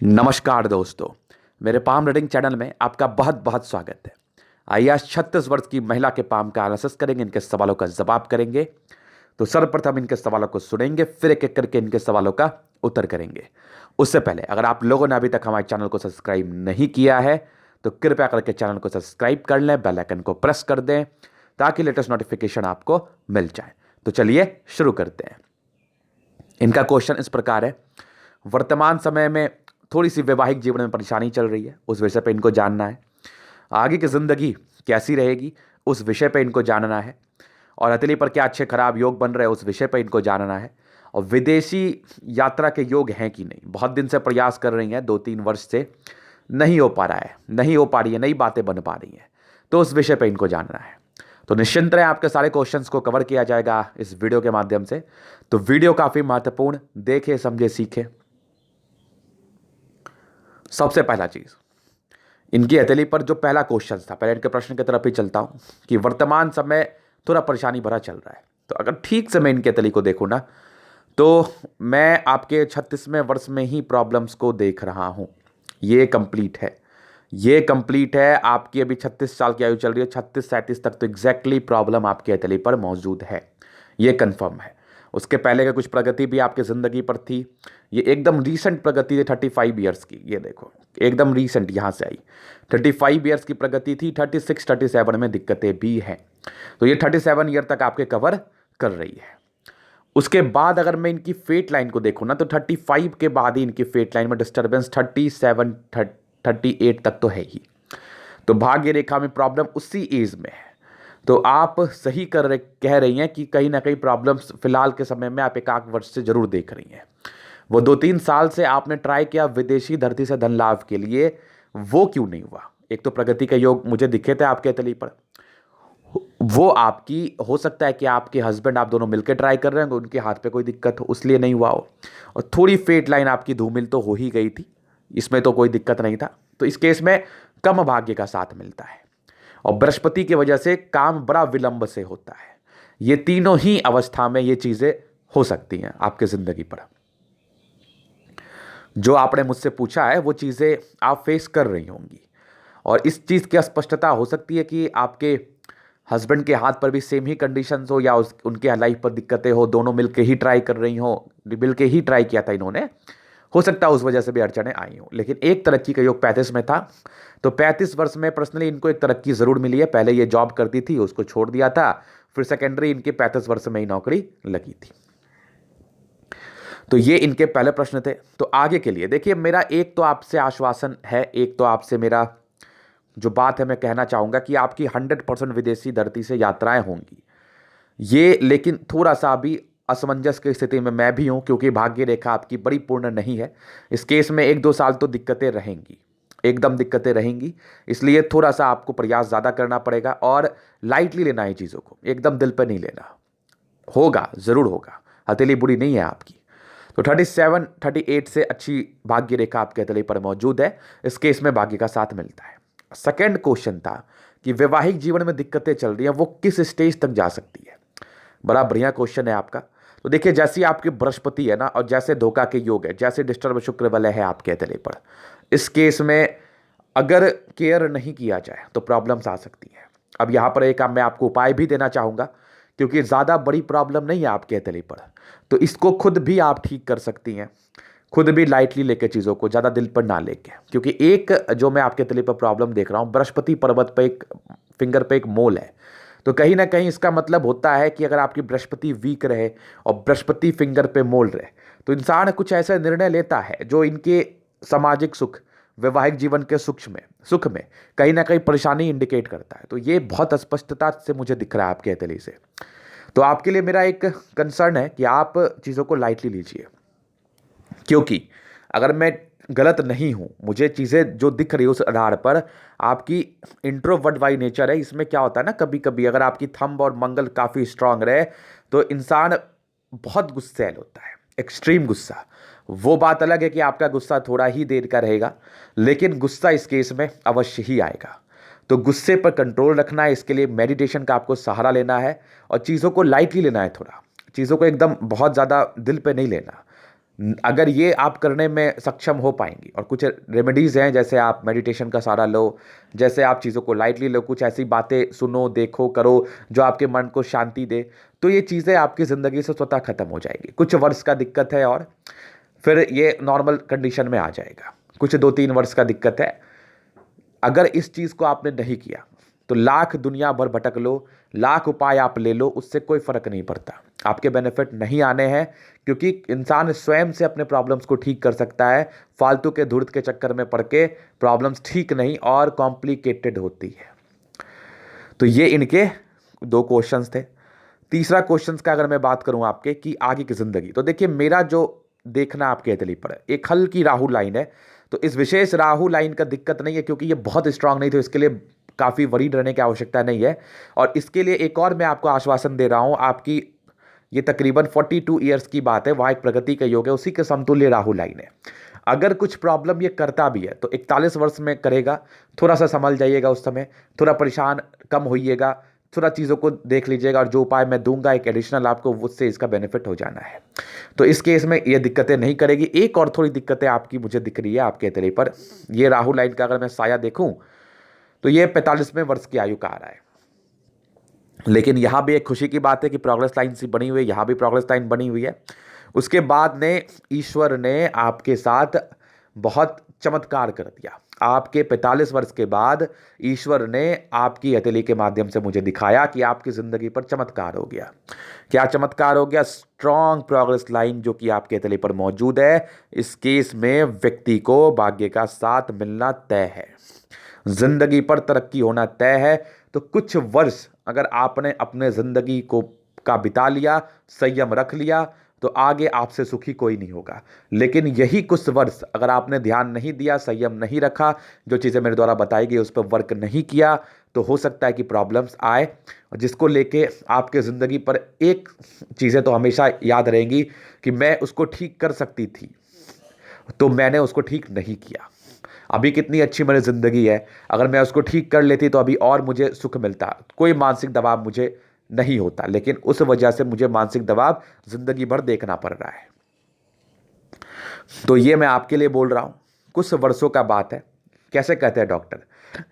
नमस्कार दोस्तों, मेरे पाम रीडिंग चैनल में आपका बहुत बहुत स्वागत है। आइए आज 36 वर्ष की महिला के पाम का एनालिसिस करेंगे, इनके सवालों का जवाब करेंगे। तो सर्वप्रथम इनके सवालों को सुनेंगे, फिर एक एक करके इनके सवालों का उत्तर करेंगे। उससे पहले अगर आप लोगों ने अभी तक हमारे चैनल को सब्सक्राइब नहीं किया है तो कृपया करके चैनल को सब्सक्राइब कर लें, बेल आइकन को प्रेस कर दें ताकि लेटेस्ट नोटिफिकेशन आपको मिल जाए। तो चलिए शुरू करते हैं। इनका क्वेश्चन इस प्रकार है, वर्तमान समय में थोड़ी सी वैवाहिक जीवन में परेशानी चल रही है, उस विषय पे इनको जानना है। आगे की ज़िंदगी कैसी रहेगी उस विषय पे इनको जानना है। और हथेली पर क्या अच्छे खराब योग बन रहे हैं उस विषय पे इनको जानना है। और विदेशी यात्रा के योग हैं कि नहीं, बहुत दिन से प्रयास कर रही हैं, 2-3 वर्ष से नहीं हो पा रहा है, नहीं हो पा रही है, नई बातें बन पा रही हैं, तो उस विषय पे इनको जानना है। तो निश्चिंत रहे, आपके सारे क्वेश्चंस को कवर किया जाएगा इस वीडियो के माध्यम से। तो वीडियो काफ़ी महत्वपूर्ण, देखें समझे सीखें। सबसे पहला चीज, इनकी हथेली पर जो पहला क्वेश्चन था, पहले इनके प्रश्न की तरफ ही चलता हूं कि वर्तमान समय थोड़ा परेशानी भरा चल रहा है। तो अगर ठीक से मैं इनकी हथेली को देखूं ना, तो मैं आपके 36वें वर्ष में ही प्रॉब्लम्स को देख रहा हूं। ये कंप्लीट है, ये कंप्लीट है। आपकी अभी 36 साल की आयु चल रही है, 36-37 तक तो एग्जैक्टली प्रॉब्लम आपकी हथेली पर मौजूद है, ये कंफर्म है। उसके पहले का कुछ प्रगति भी आपकी ज़िंदगी पर थी, ये एकदम रीसेंट प्रगति थी 35 ईयर्स की। ये देखो एकदम रीसेंट यहाँ से आई 35 ईयर्स की प्रगति थी। 36-37 में दिक्कतें भी हैं, तो ये 37 ईयर तक आपके कवर कर रही है। उसके बाद अगर मैं इनकी फेट लाइन को देखूँ ना, तो 35 के बाद ही इनकी फेट लाइन में डिस्टर्बेंस 37-38 तक तो है ही। तो भाग्य रेखा में प्रॉब्लम उसी एज में है। तो आप सही कह रही हैं कि कहीं ना कहीं प्रॉब्लम्स फिलहाल के समय में आप 1 वर्ष से जरूर देख रही हैं। वो 2-3 साल से आपने ट्राई किया विदेशी धरती से धन लाभ के लिए, वो क्यों नहीं हुआ? एक तो प्रगति के योग मुझे दिखे थे आपके तली पर, वो आपकी हो सकता है कि आपके हस्बैंड आप दोनों मिलकर ट्राई कर रहे हैं, उनके हाथ पे कोई दिक्कत हो उसलिए नहीं हुआ हो। और थोड़ी फेट लाइन आपकी धूमिल तो हो ही गई थी, इसमें तो कोई दिक्कत नहीं था। तो इस केस में कम भाग्य का साथ मिलता है और बृहस्पति की वजह से काम बड़ा विलंब से होता है। ये तीनों ही अवस्था में ये चीजें हो सकती हैं आपके जिंदगी पर। जो आपने मुझसे पूछा है वो चीजें आप फेस कर रही होंगी, और इस चीज की स्पष्टता हो सकती है कि आपके हस्बैंड के हाथ पर भी सेम ही कंडीशंस हो, या उनके लाइफ पर दिक्कतें हो, दोनों मिलके ही ट्राई कर रही हो, मिलके ही ट्राई किया था इन्होंने, हो सकता है उस वजह से भी अड़चने आई हो। लेकिन एक तरक्की का योग 35 में था, तो 35 वर्ष में पर्सनली इनको एक तरक्की जरूर मिली है। पहले ये जॉब करती थी, उसको छोड़ दिया था, फिर सेकेंडरी इनके 35 वर्ष में ही नौकरी लगी थी। तो ये इनके पहले प्रश्न थे। तो आगे के लिए देखिए, मेरा एक तो आपसे आश्वासन है, एक तो आपसे मेरा जो बात है मैं कहना चाहूंगा कि आपकी 100% विदेशी धरती से यात्राएं होंगी। ये लेकिन थोड़ा सा अभी असमंजस की स्थिति में मैं भी हूं, क्योंकि भाग्य रेखा आपकी बड़ी पूर्ण नहीं है। इस केस में 1-2 साल तो दिक्कतें रहेंगी, एकदम दिक्कतें रहेंगी। इसलिए थोड़ा सा आपको प्रयास ज़्यादा करना पड़ेगा और लाइटली लेना है चीज़ों को, एकदम दिल पर नहीं लेना। होगा, ज़रूर होगा, हथेली बुरी नहीं है आपकी। तो 37-38 से अच्छी भाग्य रेखा आपके हथेली पर मौजूद है, इस केस में भाग्य का साथ मिलता है। सेकंड क्वेश्चन था कि वैवाहिक जीवन में दिक्कतें चल रही हैं, वो किस स्टेज तक जा सकती है? बड़ा बढ़िया क्वेश्चन है आपका। तो देखिए, जैसी आपकी बृहस्पति है ना, और जैसे धोखा के योग है, जैसे डिस्टर्ब शुक्र वलय है आपके हथेली पर, इस केस में अगर केयर नहीं किया जाए तो प्रॉब्लम्स आ सकती है। अब यहाँ पर एक मैं आपको उपाय भी देना चाहूँगा, क्योंकि ज़्यादा बड़ी प्रॉब्लम नहीं है आपके हथेली पर, तो इसको खुद भी आप ठीक कर सकती हैं, खुद भी लाइटली लेके चीज़ों को, ज़्यादा दिल पर ना लेके। क्योंकि एक जो मैं आपके हथेली पर प्रॉब्लम देख रहा हूँ, बृहस्पति पर्वत पर एक फिंगर पे एक मोल है, तो कहीं ना कहीं इसका मतलब होता है कि अगर आपकी बृहस्पति वीक रहे और बृहस्पति फिंगर पे मोल रहे, तो इंसान कुछ ऐसा निर्णय लेता है जो इनके सामाजिक सुख, वैवाहिक जीवन के सुख में कहीं ना कहीं परेशानी इंडिकेट करता है। तो ये बहुत स्पष्टता से मुझे दिख रहा है आपके हथेली से। तो आपके लिए मेरा एक कंसर्न है कि आप चीज़ों को लाइटली लीजिए, क्योंकि अगर मैं गलत नहीं हूं, मुझे चीज़ें जो दिख रही है उस आधार पर आपकी इंट्रोवर्ट वाई नेचर है। इसमें क्या होता है ना, कभी कभी अगर आपकी थंब और मंगल काफ़ी स्ट्रांग रहे तो इंसान बहुत गुस्सैल होता है, एक्सट्रीम गुस्सा। वो बात अलग है कि आपका गुस्सा थोड़ा ही देर का रहेगा, लेकिन गुस्सा इस केस में अवश्य ही आएगा। तो गुस्से पर कंट्रोल रखना है, इसके लिए मेडिटेशन का आपको सहारा लेना है और चीज़ों को लाइटली लेना है। थोड़ा चीज़ों को एकदम बहुत ज़्यादा दिल पे नहीं लेना। अगर ये आप करने में सक्षम हो पाएंगी, और कुछ रेमेडीज़ हैं, जैसे आप मेडिटेशन का सहारा लो, जैसे आप चीज़ों को लाइटली लो, कुछ ऐसी बातें सुनो, देखो, करो जो आपके मन को शांति दे, तो ये चीज़ें आपकी ज़िंदगी से स्वतः खत्म हो जाएगी। कुछ वर्ष का दिक्कत है और फिर ये नॉर्मल कंडीशन में आ जाएगा। कुछ 2-3 वर्ष का दिक्कत है। अगर इस चीज़ को आपने नहीं किया तो लाख दुनिया भर भटक लो, लाख उपाय आप ले लो, उससे कोई फर्क नहीं पड़ता, आपके बेनिफिट नहीं आने हैं। क्योंकि इंसान स्वयं से अपने प्रॉब्लम्स को ठीक कर सकता है, फालतू के धुर्त के चक्कर में पड़ के प्रॉब्लम्स ठीक नहीं और कॉम्प्लिकेटेड होती है। तो ये इनके 2 क्वेश्चंस थे। तीसरा क्वेश्चंस का अगर मैं बात करूं आपके कि आगे की जिंदगी, तो देखिए मेरा जो देखना आपके हथेली पर है, एक हल्की राहु लाइन है। तो इस विशेष राहु लाइन का दिक्कत नहीं है, क्योंकि ये बहुत स्ट्रांग नहीं, तो इसके लिए काफ़ी वरीड रहने की आवश्यकता नहीं है। और इसके लिए एक और मैं आपको आश्वासन दे रहा हूं, आपकी ये तकरीबन 42 ईयर्स की बात है, वहाँ एक प्रगति का योग है, उसी के समतुल्य राहु लाइन है। अगर कुछ प्रॉब्लम ये करता भी है तो 41 वर्ष में करेगा। थोड़ा सा संभल जाइएगा, उस समय थोड़ा परेशान कम होइएगा, थोड़ा चीज़ों को देख लीजिएगा, और जो उपाय मैं दूंगा एक एडिशनल आपको, उससे इसका बेनिफिट हो जाना है। तो इस केस में ये दिक्कतें नहीं करेगी। एक और थोड़ी दिक्कतें आपकी मुझे दिख रही है आपके तले पर, ये राहु लाइन का अगर मैं साया देखूं तो ये 45वें वर्ष की आयु का आ रहा है। लेकिन यहां भी एक खुशी की बात है कि प्रोग्रेस लाइन सी बनी हुई है, यहां भी प्रोग्रेस लाइन बनी हुई है। उसके बाद ने ईश्वर ने आपके साथ बहुत चमत्कार कर दिया। आपके 45 वर्ष के बाद ईश्वर ने आपकी हथेली के माध्यम से मुझे दिखाया कि आपकी जिंदगी पर चमत्कार हो गया। क्या चमत्कार हो गया? स्ट्रॉन्ग प्रोग्रेस लाइन जो कि आपके हथेली पर मौजूद है। इस केस में व्यक्ति को भाग्य का साथ मिलना तय है, जिंदगी पर तरक्की होना तय है। तो कुछ वर्ष अगर आपने अपने जिंदगी को का बिता लिया, संयम रख लिया, तो आगे आपसे सुखी कोई नहीं होगा। लेकिन यही कुछ वर्ष अगर आपने ध्यान नहीं दिया, संयम नहीं रखा, जो चीज़ें मेरे द्वारा बताई गई उस पर वर्क नहीं किया, तो हो सकता है कि प्रॉब्लम्स आए, जिसको लेके आपके ज़िंदगी पर एक चीज़ें तो हमेशा याद रहेंगी कि मैं उसको ठीक कर सकती थी, तो मैंने उसको ठीक नहीं किया। अभी कितनी अच्छी मेरी ज़िंदगी है, अगर मैं उसको ठीक कर लेती तो अभी और मुझे सुख मिलता, कोई मानसिक दबाव मुझे नहीं होता। लेकिन उस वजह से मुझे मानसिक दबाव ज़िंदगी भर देखना पड़ रहा है। तो ये मैं आपके लिए बोल रहा हूँ, कुछ वर्षों का बात है। कैसे कहते हैं डॉक्टर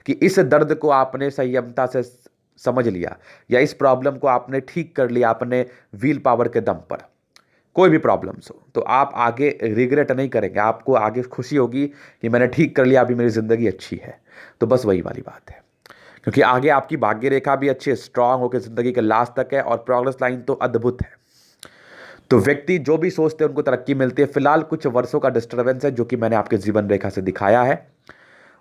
कि इस दर्द को आपने संयमता से समझ लिया, या इस प्रॉब्लम को आपने ठीक कर लिया अपने व्हील पावर के दम पर, कोई भी प्रॉब्लम्स हो, तो आप आगे रिग्रेट नहीं करेंगे, आपको आगे खुशी होगी कि मैंने ठीक कर लिया, अभी मेरी ज़िंदगी अच्छी है। तो बस वही वाली बात है, क्योंकि आगे आपकी भाग्य रेखा भी अच्छी स्ट्रांग होकर ज़िंदगी के लास्ट तक है, और प्रोग्रेस लाइन तो अद्भुत है। तो व्यक्ति जो भी सोचते हैं उनको तरक्की मिलती है। फिलहाल कुछ वर्षों का डिस्टर्बेंस है जो कि मैंने आपके जीवन रेखा से दिखाया है।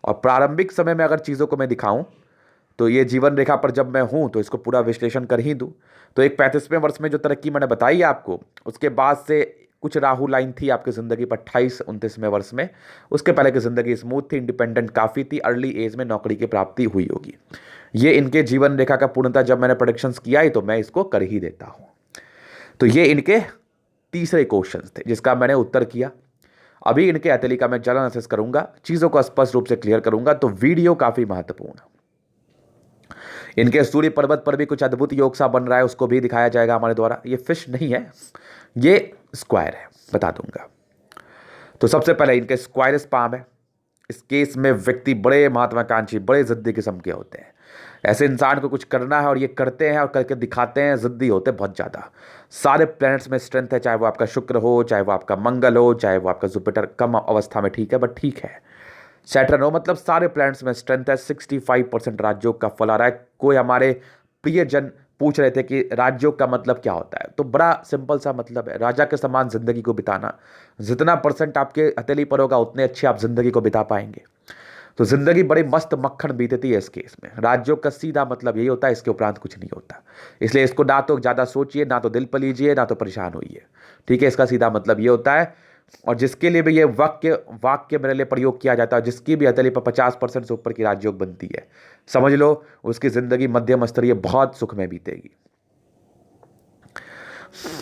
और प्रारंभिक समय में अगर चीज़ों को मैं दिखाऊं, तो ये जीवन रेखा पर जब मैं हूं तो इसको पूरा विश्लेषण कर ही दूं, तो एक 35वें वर्ष में जो तरक्की मैंने बताई है आपको, उसके बाद से कुछ राहु लाइन थी आपकी ज़िंदगी पर 28-29वें वर्ष में। उसके पहले की ज़िंदगी स्मूथ थी, इंडिपेंडेंट काफ़ी थी, अर्ली एज में नौकरी की प्राप्ति हुई होगी। ये इनके जीवन रेखा का पूर्णतः जब मैंने प्रोडिक्शंस किया ही, तो मैं इसको कर ही देता हूँ। तो ये इनके तीसरे क्वेश्चन थे जिसका मैंने उत्तर किया। अभी इनके हथेली का मैं जलन असेस करूंगा, चीज़ों को स्पष्ट रूप से क्लियर करूंगा। तो वीडियो काफ़ी महत्वपूर्ण है। इनके सूर्य पर्वत पर भी कुछ अद्भुत योग सा बन रहा है, उसको भी दिखाया जाएगा हमारे द्वारा। ये फिश नहीं है, ये स्क्वायर है, बता दूंगा। तो सबसे पहले इनके स्क्वायरस पाम है। इस केस में व्यक्ति बड़े महत्वाकांक्षी, बड़े जिद्दी किस्म के होते हैं। ऐसे इंसान को कुछ करना है और ये करते हैं और करके दिखाते हैं, जिद्दी होते हैं बहुत ज़्यादा। सारे प्लैनेट्स में स्ट्रेंथ है, चाहे वो आपका शुक्र हो, चाहे वो आपका मंगल हो, चाहे वो आपका जुपिटर कम अवस्था में ठीक है बट ठीक है, सैटर्न हो, मतलब सारे प्लैनेट्स में स्ट्रेंथ है। 65% राजयोग का फल आ रहा है। कोई हमारे प्रियजन पूछ रहे थे कि राजयोग का मतलब क्या होता है, तो बड़ा सिंपल सा मतलब है, राजा के समान जिंदगी को बिताना। जितना परसेंट आपके हथेली पर होगा उतने अच्छे आप जिंदगी को बिता पाएंगे। तो जिंदगी बड़ी मस्त मक्खन बीतती है इस केस में। राजयोग का सीधा मतलब यही होता है, इसके उपरांत कुछ नहीं होता। इसलिए इसको ना तो ज़्यादा सोचिए, ना तो दिल पर लीजिए, ना तो परेशान होइए, ठीक है। इसका सीधा मतलब ये होता है। और जिसके लिए भी ये वाक्य वाक्य मेरे लिए प्रयोग किया जाता है, जिसकी भी हथेली पर 50% से ऊपर की राजयोग बनती है, समझ लो उसकी जिंदगी मध्यम स्तरीय बहुत सुख में बीतेगी।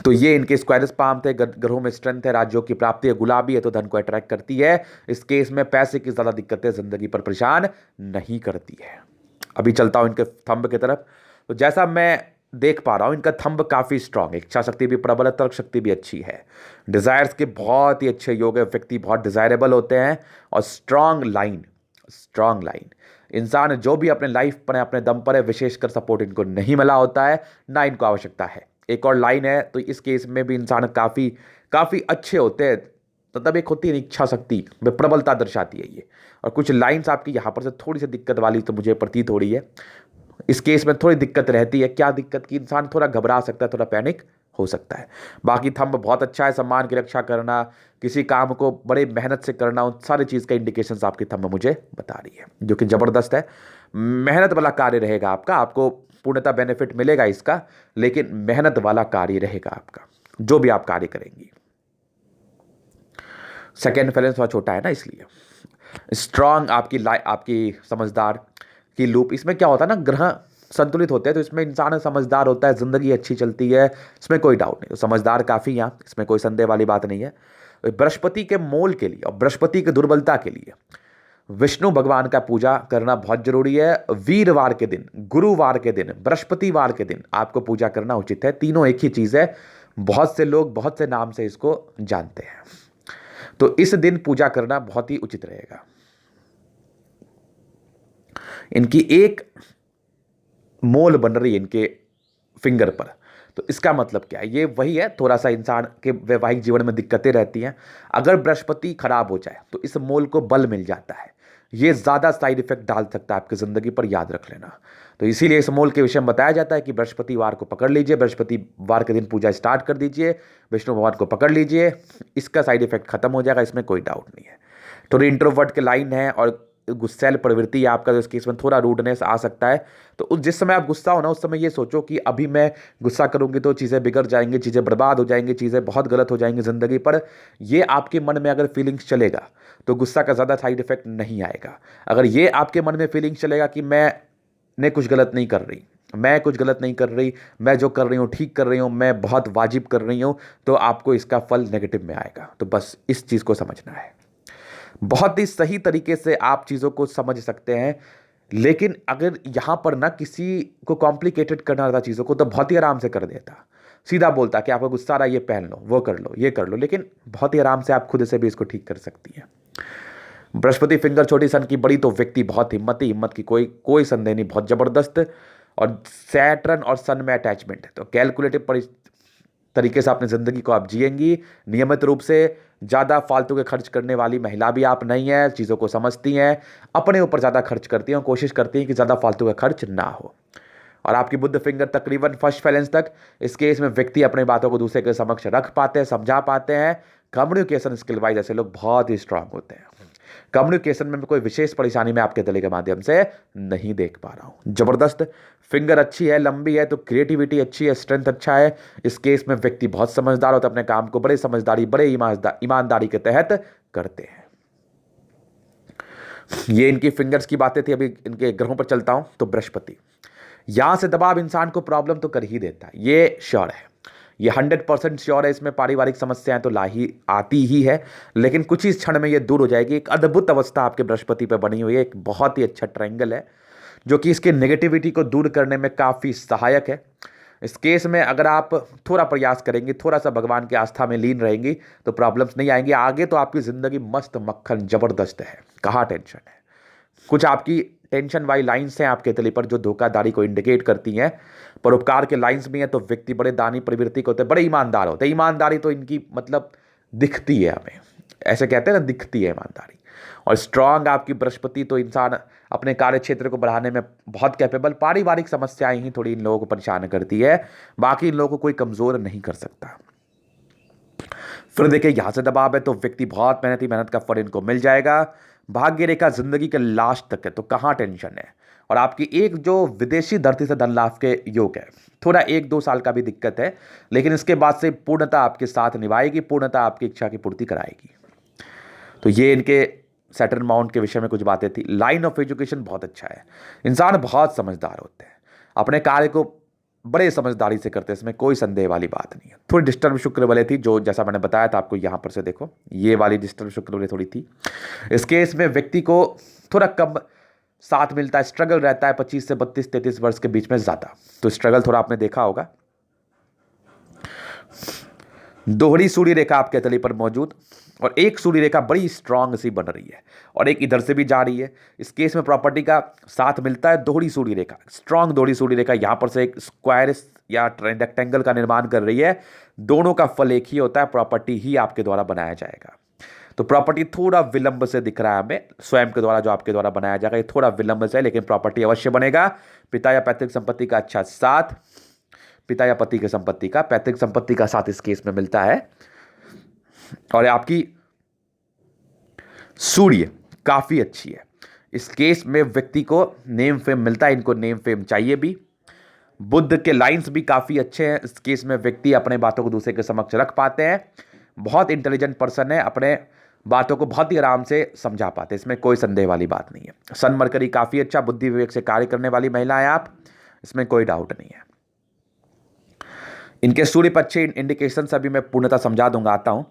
तो ये इनके स्क्वायरस पाम थे। ग्रहों में स्ट्रेंथ है, राजयोग की प्राप्ति है, गुलाबी है तो धन को अट्रैक्ट करती है। इस केस में पैसे की ज्यादा दिक्कतें जिंदगी पर परेशान नहीं करती है। अभी चलता हूं इनके थंब की तरफ। तो जैसा मैं देख पा रहा हूँ इनका थंब काफ़ी स्ट्रांग है, इच्छा शक्ति भी प्रबल है, तर्क शक्ति भी अच्छी है, डिज़ायर्स के बहुत ही अच्छे योग है, व्यक्ति बहुत डिज़ायरेबल होते हैं, और स्ट्रांग लाइन इंसान जो भी अपने लाइफ पर है, अपने दम पर है, विशेषकर सपोर्ट इनको नहीं मिला होता है, ना इनको आवश्यकता है। एक और लाइन है, तो इस केस में भी इंसान काफ़ी काफ़ी अच्छे होते हैं, मतलब एक होती है इच्छा शक्ति में प्रबलता दर्शाती है ये। और कुछ लाइंस आपकी यहाँ पर से थोड़ी सी दिक्कत वाली तो मुझे प्रतीत हो रही है, इस केस में थोड़ी दिक्कत रहती है। क्या दिक्कत की इंसान थोड़ा घबरा सकता है, थोड़ा पैनिक हो सकता है। बाकी थंब बहुत अच्छा है, सम्मान की रक्षा करना, किसी काम को बड़े मेहनत से करना, उन सारी चीज़ का इंडिकेशंस आपकी थंब मुझे बता रही है, जो कि ज़बरदस्त है। मेहनत वाला कार्य रहेगा आपका, आपको पूर्णतः बेनिफिट मिलेगा इसका, लेकिन मेहनत वाला कार्य रहेगा आपका जो भी आप कार्य करेंगी। सेकेंड बैलेंस थोड़ा छोटा है ना, इसलिए स्ट्रांग आपकी समझदार की लूप। इसमें क्या होता है ना, ग्रह संतुलित होते हैं, तो इसमें इंसान समझदार होता है, जिंदगी अच्छी चलती है, इसमें कोई डाउट नहीं। तो समझदार काफ़ी यहाँ, इसमें कोई संदेह वाली बात नहीं है। बृहस्पति के मोल के लिए और बृहस्पति की दुर्बलता के लिए विष्णु भगवान का पूजा करना बहुत जरूरी है। वीरवार के दिन, गुरुवार के दिन, बृहस्पतिवार के दिन आपको पूजा करना उचित है। तीनों एक ही चीज़ है, बहुत से लोग बहुत से नाम से इसको जानते हैं, तो इस दिन पूजा करना बहुत ही उचित रहेगा। इनकी एक मोल बन रही है इनके फिंगर पर, तो इसका मतलब क्या है, ये वही है, थोड़ा सा इंसान के वैवाहिक जीवन में दिक्कतें रहती हैं। अगर बृहस्पति खराब हो जाए तो इस मोल को बल मिल जाता है, ये ज़्यादा साइड इफेक्ट डाल सकता है आपकी ज़िंदगी पर, याद रख लेना। तो इसीलिए इस मोल के विषय में बताया जाता है कि बृहस्पतिवार को पकड़ लीजिए, बृहस्पतिवार के दिन पूजा स्टार्ट कर दीजिए, विष्णु भगवान को पकड़ लीजिए, इसका साइड इफेक्ट खत्म हो जाएगा, इसमें कोई डाउट नहीं है। थोड़ी इंट्रोवर्ट के लाइन है और गुस्सैल प्रवृत्ति है आपका, तो इस केस में थोड़ा रूडनेस आ सकता है। तो उस जिस समय आप गुस्सा हो ना, उस समय ये सोचो कि अभी मैं गुस्सा करूंगी तो चीज़ें बिगड़ जाएंगी, चीज़ें बर्बाद हो जाएंगी, चीज़ें बहुत गलत हो जाएंगी ज़िंदगी पर। ये आपके मन में अगर फीलिंग्स चलेगा तो गुस्सा का ज़्यादा साइड इफेक्ट नहीं आएगा। अगर ये आपके मन में फीलिंग्स चलेगा कि मैं कुछ गलत नहीं कर रही, मैं कुछ गलत नहीं कर रही, मैं जो कर रही हूँ ठीक कर रही हूँ, मैं बहुत वाजिब कर रही हूँ, तो आपको इसका फल नेगेटिव में आएगा। तो बस इस चीज़ को समझना है। बहुत ही सही तरीके से आप चीज़ों को समझ सकते हैं, लेकिन अगर यहाँ पर ना किसी को कॉम्प्लिकेटेड करना रहता चीज़ों को, तो बहुत ही आराम से कर देता, सीधा बोलता कि आपको गुस्सा आ रहा है, ये पहन लो, वो कर लो, ये कर लो, लेकिन बहुत ही आराम से आप खुद से भी इसको ठीक कर सकती हैं। बृहस्पति फिंगर छोटी सन की बड़ी, तो व्यक्ति बहुत हिम्मत की कोई संदेह नहीं, बहुत ज़बरदस्त। और सैटर्न और सन में अटैचमेंट है, तो कैलकुलेटिव तरीके से अपनी ज़िंदगी को आप जिएंगी नियमित रूप से। ज़्यादा फालतू के खर्च करने वाली महिला भी आप नहीं है, चीज़ों को समझती हैं, अपने ऊपर ज़्यादा खर्च करती हैं, कोशिश करती हैं कि ज़्यादा फालतू का खर्च ना हो। और आपकी बुध फिंगर तकरीबन फर्स्ट बैलेंस तक, इस केस में व्यक्ति अपनी बातों को दूसरे के समक्ष रख पाते हैं, समझा पाते हैं। कम्युनिकेशन स्किल वाइज ऐसे लोग बहुत ही स्ट्रांग होते हैं। कम्युनिकेशन में कोई विशेष परेशानी मैं आपके गले के माध्यम से नहीं देख पा रहा हूँ। जबरदस्त फिंगर अच्छी है, लंबी है, तो क्रिएटिविटी अच्छी है, स्ट्रेंथ अच्छा है। इस केस में व्यक्ति बहुत समझदार होता है, अपने काम को बड़े समझदारी, बड़े ईमानदारी के तहत करते हैं। ये इनकी फिंगर्स की बातें थी। अभी इनके ग्रहों पर चलता हूं, तो बृहस्पति यहां से दबाव इंसान को प्रॉब्लम तो कर ही देता है, ये श्योर है, ये 100% श्योर है। इसमें पारिवारिक समस्याएं तो आती ही है, लेकिन कुछ ही क्षण में ये दूर हो जाएगी। एक अद्भुत अवस्था आपके बृहस्पति पर बनी हुई है, एक बहुत ही अच्छा ट्रायंगल है जो कि इसके नेगेटिविटी को दूर करने में काफ़ी सहायक है। इस केस में अगर आप थोड़ा प्रयास करेंगे, थोड़ा सा भगवान की आस्था में लीन रहेंगी, तो प्रॉब्लम्स नहीं आएंगी। आगे तो आपकी ज़िंदगी मस्त मक्खन ज़बरदस्त है, कहाँ टेंशन है। कुछ आपकी टेंशन वाली लाइन्स हैं आपके तले पर जो धोखाधड़ी को इंडिकेट करती हैं, परोपकार के लाइन्स भी हैं। तो व्यक्ति बड़े दानी प्रवृत्ति के होते हैं, बड़े ईमानदार होते हैं। ईमानदारी तो इनकी मतलब दिखती है, हमें ऐसे कहते हैं ना, दिखती है ईमानदारी। और स्ट्रांग आपकी बृहस्पति, तो इंसान अपने कार्य क्षेत्र को बढ़ाने में बहुत कैपेबल। पारिवारिक समस्याएं ही थोड़ी इन लोगों को परेशान करती है, बाकी इन लोगों को कोई कमज़ोर नहीं कर सकता। फिर देखिए यहाँ से दबाव है, तो व्यक्ति बहुत मेहनत का फल इनको मिल जाएगा। भाग्य रेखा जिंदगी के लास्ट तक है, तो कहाँ टेंशन है। और आपकी एक जो विदेशी धरती से धन लाभ के योग है, थोड़ा 1-2 साल का भी दिक्कत है, लेकिन इसके बाद से पूर्णता आपके साथ निभाएगी, पूर्णता आपकी इच्छा की पूर्ति कराएगी। तो ये इनके सैटर्न माउंट के विषय में कुछ बातें थी। लाइन ऑफ एजुकेशन बहुत अच्छा है, इंसान बहुत समझदार होते हैं, अपने कार्य को बड़े समझदारी से करते हैं, इसमें कोई संदेह वाली बात नहीं है। थोड़ी डिस्टर्ब शुक्र वाले थी, जो जैसा मैंने बताया था आपको, यहाँ पर से देखो ये वाली डिस्टर्ब शुक्र वाली थोड़ी थी। इस केस में व्यक्ति को थोड़ा कम साथ मिलता है, स्ट्रगल रहता है 25 से 32-33 वर्ष के बीच में ज़्यादा। तो स्ट्रगल थोड़ा आपने देखा होगा। दोहरी सूर्य रेखा आपके तली पर मौजूद, और एक सूर्य रेखा बड़ी स्ट्रांग सी बन रही है और एक इधर से भी जा रही है। इस केस में प्रॉपर्टी का साथ मिलता है दोहरी सूर्य रेखा, स्ट्रांग दोहरी सूर्य रेखा यहां पर से एक स्क्वायर या रेक्टेंगल का निर्माण कर रही है। दोनों का फल एक ही होता है, प्रॉपर्टी ही आपके द्वारा बनाया जाएगा। तो प्रॉपर्टी थोड़ा विलंब से दिख रहा है हमें, स्वयं के द्वारा जो आपके द्वारा बनाया जाएगा ये थोड़ा विलंब से है, लेकिन प्रॉपर्टी अवश्य बनेगा। पिता या पैतृक संपत्ति का अच्छा साथ, पिता या पति की संपत्ति का, पैतृक संपत्ति का साथ इस केस में मिलता है। और आपकी सूर्य काफी अच्छी है इस केस में, व्यक्ति को नेम फेम मिलता है, इनको नेम फेम चाहिए भी। बुध के लाइंस भी काफी अच्छे हैं इस केस में, व्यक्ति अपने बातों को दूसरे के समक्ष रख पाते हैं। बहुत इंटेलिजेंट पर्सन है, अपने बातों को बहुत ही आराम से समझा पाते हैं, इसमें कोई संदेह वाली बात नहीं है। सन मरकरी काफी अच्छा, बुद्धि विवेक से कार्य करने वाली महिला है आप, इसमें कोई डाउट नहीं है। इनके सूर्य पर अच्छे इंडिकेशन अभी मैं पूर्णतः समझा दूंगा, आता हूं।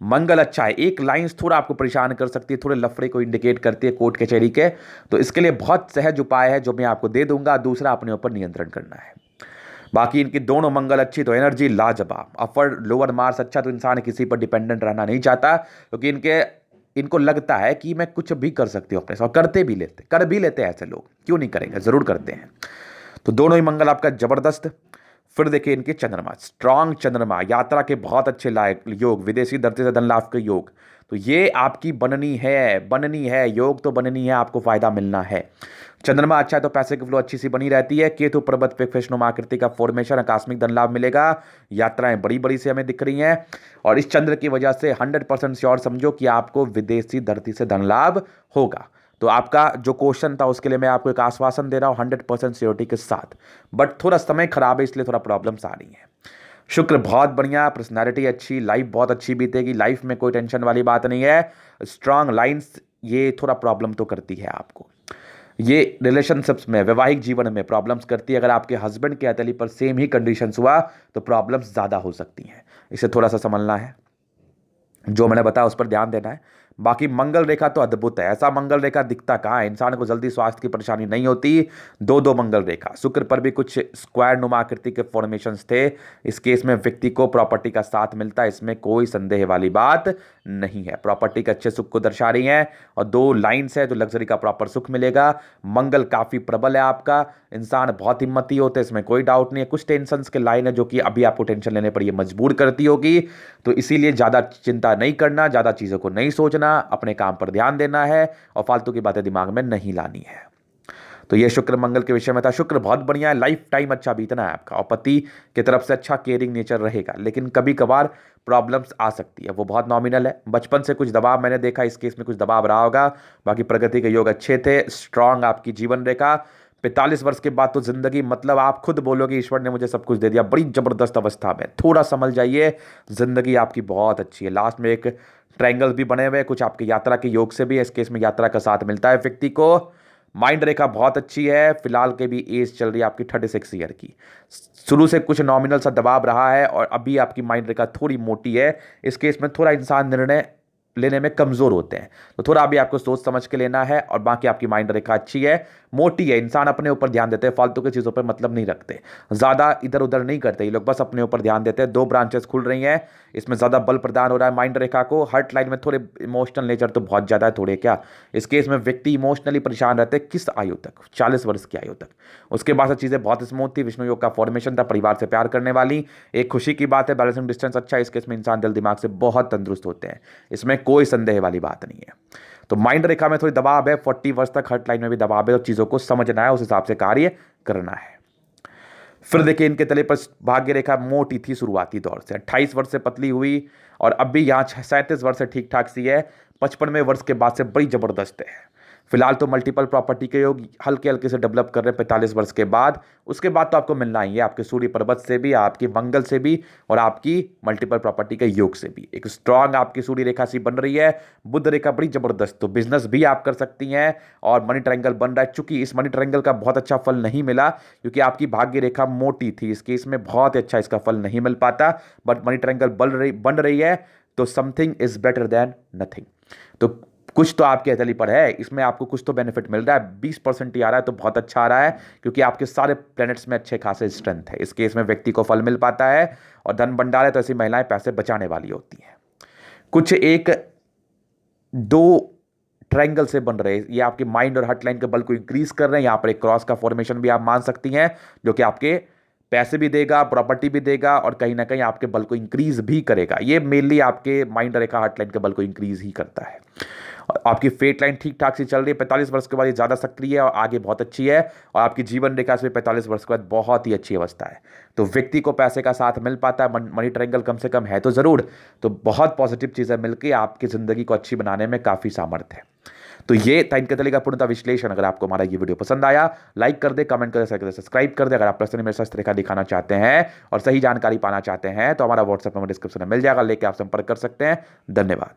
मंगल अच्छा है, एक लाइंस थोड़ा आपको परेशान कर सकती है, थोड़े लफड़े को इंडिकेट करती है कोर्ट कचहरी के, तो इसके लिए बहुत सहज उपाय है जो मैं आपको दे दूंगा। दूसरा, अपने ऊपर नियंत्रण करना है। बाकी इनकी दोनों मंगल अच्छी, तो एनर्जी लाजवाब। अपर लोअर मार्स अच्छा, तो इंसान किसी पर डिपेंडेंट रहना नहीं चाहता, क्योंकि इनको लगता है कि मैं कुछ भी कर सकती हूँ अपने साथ, और कर भी लेते हैं ऐसे लोग, क्यों नहीं करेंगे, जरूर करते हैं। तो दोनों ही मंगल आपका जबरदस्त। फिर देखिए इनके चंद्रमा, स्ट्रांग चंद्रमा, यात्रा के बहुत अच्छे लायक योग, विदेशी धरती से धन लाभ के योग, तो ये आपकी बननी है, योग तो बननी है, आपको फायदा मिलना है। चंद्रमा अच्छा है तो पैसे की फ्लो अच्छी सी बनी रहती है। केतु पर्वत पे फिशनुमा आकृति का फॉर्मेशन, आकस्मिक धन लाभ मिलेगा, यात्राएं बड़ी बड़ी से हमें दिख रही हैं, और इस चंद्र की वजह से 100% श्योर समझो कि आपको विदेशी धरती से धन लाभ होगा। तो आपका जो क्वेश्चन था उसके लिए मैं आपको एक आश्वासन दे रहा हूं 100% श्योरिटी के साथ, बट थोड़ा समय खराब है इसलिए थोड़ा प्रॉब्लम्स आ रही हैं। शुक्र बहुत बढ़िया, पर्सनैलिटी अच्छी, लाइफ बहुत अच्छी बीतेगी, लाइफ में कोई टेंशन वाली बात नहीं है। स्ट्रांग लाइंस, ये थोड़ा प्रॉब्लम तो करती है आपको, ये रिलेशनशिप्स में, वैवाहिक जीवन में प्रॉब्लम्स करती है। अगर आपके हस्बैंड के हथेली पर सेम ही कंडीशंस हुआ तो प्रॉब्लम्स ज़्यादा हो सकती हैं, इसे थोड़ा सा समझना है, जो मैंने बताया उस पर ध्यान देना है। बाकी मंगल रेखा तो अद्भुत है, ऐसा मंगल रेखा दिखता कहाँ है, इंसान को जल्दी स्वास्थ्य की परेशानी नहीं होती। दो मंगल रेखा, शुक्र पर भी कुछ स्क्वायर नुमा आकृति के फॉर्मेशंस थे, इस केस में व्यक्ति को प्रॉपर्टी का साथ मिलता है, इसमें कोई संदेह वाली बात नहीं है। प्रॉपर्टी के अच्छे सुख को दर्शा रही है, और 2 लाइन्स है जो लग्जरी का प्रॉपर सुख मिलेगा। मंगल काफी प्रबल है आपका, इंसान बहुत हिम्मती होते हैं, इसमें कोई डाउट नहीं है। कुछ टेंशन के लाइन है जो कि अभी आपको टेंशन लेने पर ये मजबूर करती होगी, तो इसीलिए ज्यादा चिंता नहीं करना, ज्यादा चीजों को नहीं सोचना, अपने काम पर ध्यान देना है, और फालतू की बातें दिमाग में नहीं लानी है। तो ये शुक्र मंगल के विषय में था। शुक्र बहुत बढ़िया है, लाइफ टाइम अच्छा बीतना है आपका, और पति की तरफ से अच्छा केयरिंग नेचर रहेगा, लेकिन कभी कभार प्रॉब्लम्स आ सकती है, वो बहुत नॉमिनल है। बचपन से कुछ दबाव मैंने देखा, इस केस में कुछ दबाव रहा होगा। बाकी प्रगति के योग अच्छे थे, स्ट्रांग आपकी जीवन रेखा। 45 वर्ष के बाद तो जिंदगी, मतलब आप खुद बोलोगे ईश्वर ने मुझे सब कुछ दे दिया, बड़ी जबरदस्त अवस्था में। थोड़ा समझ जाइए, जिंदगी आपकी बहुत अच्छी है। लास्ट में एक ट्रायंगल भी बने हुए, कुछ आपकी यात्रा के योग से भी, इस केस में यात्रा का साथ मिलता है व्यक्ति को। माइंड रेखा बहुत अच्छी है, फिलहाल के भी एज चल रही है आपकी 36 ईयर की। शुरू से कुछ नॉमिनल सा दबाव रहा है, और अभी आपकी माइंड रेखा थोड़ी मोटी है, इस केस में थोड़ा इंसान निर्णय लेने में कमजोर होते हैं, तो थोड़ा अभी आपको सोच समझ के लेना है। और बाकी आपकी माइंड रेखा अच्छी है, मोटी है, इंसान अपने ऊपर ध्यान देते हैं, फालतू की चीज़ों पर मतलब नहीं रखते, ज़्यादा इधर उधर नहीं करते ये लोग, बस अपने ऊपर ध्यान देते हैं। 2 ब्रांचेस खुल रही हैं, इसमें ज़्यादा बल प्रदान हो रहा है माइंड रेखा को। हर्ट लाइन में थोड़े इमोशनल नेचर तो बहुत ज़्यादा है, थोड़े क्या, इस केस में व्यक्ति इमोशनली परेशान रहते हैं। किस आयु तक? 40 वर्ष की आयु तक। उसके बाद से चीज़ें बहुत स्मूथ थी, विष्णु योग का फॉर्मेशन था, परिवार से प्यार करने वाली, एक खुशी की बात है। बैलेंसिंग डिस्टेंस अच्छा है, इस केस में इंसान दिल दिमाग से बहुत तंदुरुस्त होते हैं, इसमें कोई संदेह वाली बात नहीं है। तो माइंड रेखा में थोड़ी दबाव है, 40 वर्ष तक हर्ट लाइन में भी दबाव है, और चीज़ों को समझना है, उस हिसाब से कार्य करना है। फिर देखिए इनके तले पर भाग्य रेखा मोटी थी शुरुआती दौर से, 28 वर्ष से पतली हुई, और अब भी यहाँ 37 वर्ष से ठीक ठाक सी है, 55वें वर्ष के बाद से बड़ी जबरदस्त है। फिलहाल तो मल्टीपल प्रॉपर्टी के योग हल्के हल्के से डेवलप कर रहे हैं 45 वर्ष के बाद। उसके बाद तो आपको मिलना ही है, आपके सूर्य पर्वत से भी, आपके मंगल से भी, और आपकी मल्टीपल प्रॉपर्टी के योग से भी। एक स्ट्रांग आपकी सूर्य रेखा सी बन रही है, बुध रेखा बड़ी जबरदस्त, तो बिजनेस भी आप कर सकती हैं, और मनी ट्रायंगल बन रहा है। चूंकि इस मनी ट्रायंगल का बहुत अच्छा फल नहीं मिला, क्योंकि आपकी भाग्य रेखा मोटी थी, इस केस में बहुत अच्छा इसका फल नहीं मिल पाता, बट मनी ट्रायंगल बन रही है, तो something is better than nothing. तो कुछ तो आपके हथेली पर है, इसमें आपको कुछ तो बेनिफिट मिल रहा है। 20% ही आ रहा है तो बहुत अच्छा आ रहा है, क्योंकि आपके सारे प्लैनेट्स में अच्छे खासे स्ट्रेंथ है। इस केस में व्यक्ति को फल मिल पाता है और धन भंडार है, तो ऐसी महिलाएं पैसे बचाने वाली होती हैं। कुछ एक दो ट्रायंगल से बन रहे, ये आपके माइंड और हार्ट लाइन के बल को इंक्रीज कर रहे हैं। यहां पर एक क्रॉस का फॉर्मेशन भी आप मान सकती हैं, जो कि आपके पैसे भी देगा, प्रॉपर्टी भी देगा और कहीं ना कहीं आपके बल को इंक्रीज भी करेगा। ये मेनली आपके माइंड और एक हार्ट लाइन के बल को इंक्रीज ही करता है। और आपकी फेट लाइन ठीक ठाक सी चल रही है, 45 वर्ष के बाद ये ज़्यादा सक्रिय है और आगे बहुत अच्छी है। और आपकी जीवन रेखा से 45 वर्ष के बाद बहुत ही अच्छी अवस्था है। तो व्यक्ति को पैसे का साथ मिल पाता है, मनी ट्रायंगल कम से कम है तो ज़रूर। तो बहुत पॉजिटिव चीज़ें मिलकर आपकी ज़िंदगी को अच्छी बनाने में काफ़ी सामर्थ्य है। तो ये था इनके तले का पूर्णतः विश्लेषण। अगर आपको हमारा ये वीडियो पसंद आया, लाइक कर दे, कमेंट कर दे, शेयर कर दे, सब्सक्राइब कर दे। अगर आप पर्सनली मेरे साथ इस तरह का दिखाना चाहते हैं और सही जानकारी पाना चाहते हैं तो हमारा व्हाट्सएप नंबर डिस्क्रिप्शन में मिल जाएगा, लेके आप संपर्क कर सकते हैं। धन्यवाद।